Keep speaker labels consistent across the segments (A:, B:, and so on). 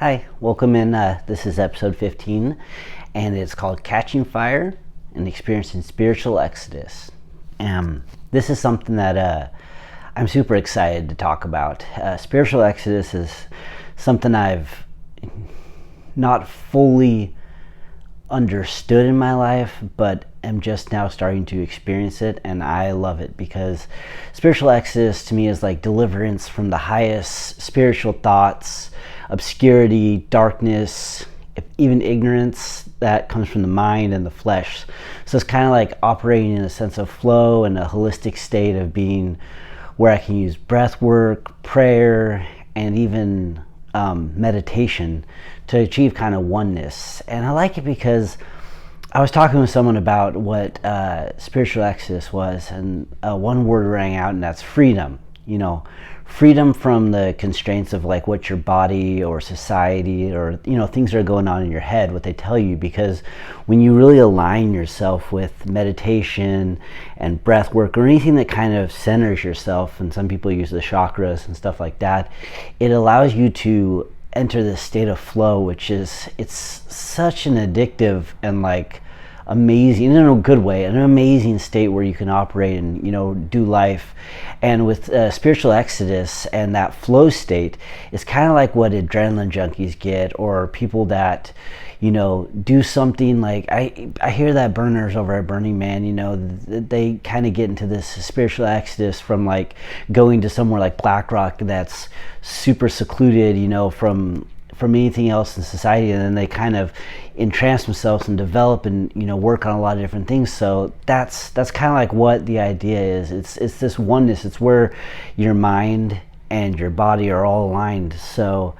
A: Hi, welcome in. This is episode 15, and it's called Catching Fire and Experiencing Spiritual Exodus. This is something that I'm super excited to talk about. Spiritual Exodus is something I've not fully understood in my life, but am just now starting to experience it, and I love it because spiritual exodus to me is like deliverance from the highest spiritual thoughts, obscurity, darkness, even ignorance that comes from the mind and the flesh. So it's kind of like operating in a sense of flow and a holistic state of being where I can use breath work, prayer, and even meditation to achieve kind of oneness. And I like it because I was talking with someone about what spiritual exodus was, and one word rang out, and that's freedom. You know, freedom from the constraints of like what your body or society or things that are going on in your head, what they tell you. Because when you really align yourself with meditation and breath work or anything that kind of centers yourself, and some people use the chakras and stuff like that, it allows you to enter this state of flow, which is, it's such an addictive and like amazing, in a good way, an amazing state where you can operate and do life. And with spiritual exodus and that flow state, it's kind of like what adrenaline junkies get, or people that do something like I hear that burners over at Burning Man, they kind of get into this spiritual exodus from like going to somewhere like Black Rock that's super secluded, from anything else in society, and then they kind of entrance themselves and develop and work on a lot of different things. So that's kind of like what the idea is. It's this oneness. It's where your mind and your body are all aligned. So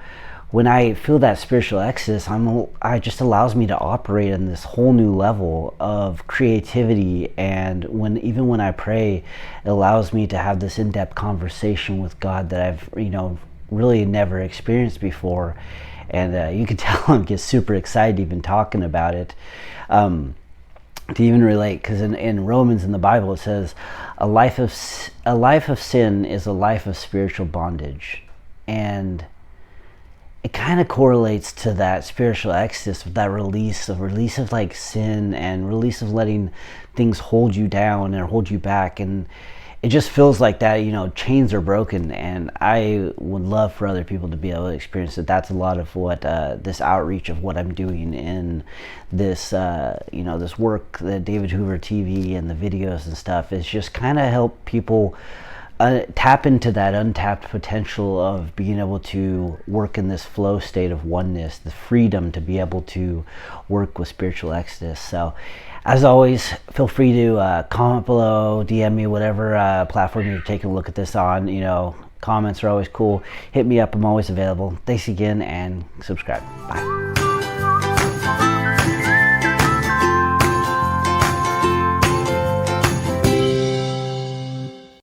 A: when I feel that spiritual exodus, it just allows me to operate on this whole new level of creativity. And even when I pray, it allows me to have this in-depth conversation with God that I've really never experienced before. And you can tell I'm just super excited even talking about it, to even relate, because in Romans in the Bible it says a life of sin is a life of spiritual bondage. And it kind of correlates to that spiritual exodus, with that release of like sin, and release of letting things hold you down or hold you back. And it just feels like that, chains are broken, and I would love for other people to be able to experience it. That's a lot of what this outreach of what I'm doing in this, this work, the David Hoover TV and the videos and stuff, is just kind of help people tap into that untapped potential of being able to work in this flow state of oneness, the freedom to be able to work with spiritual exodus. So as always, feel free to comment below, DM me, whatever platform you're taking a look at this on. Comments are always cool. Hit me up. I'm always available. Thanks again, and subscribe. Bye.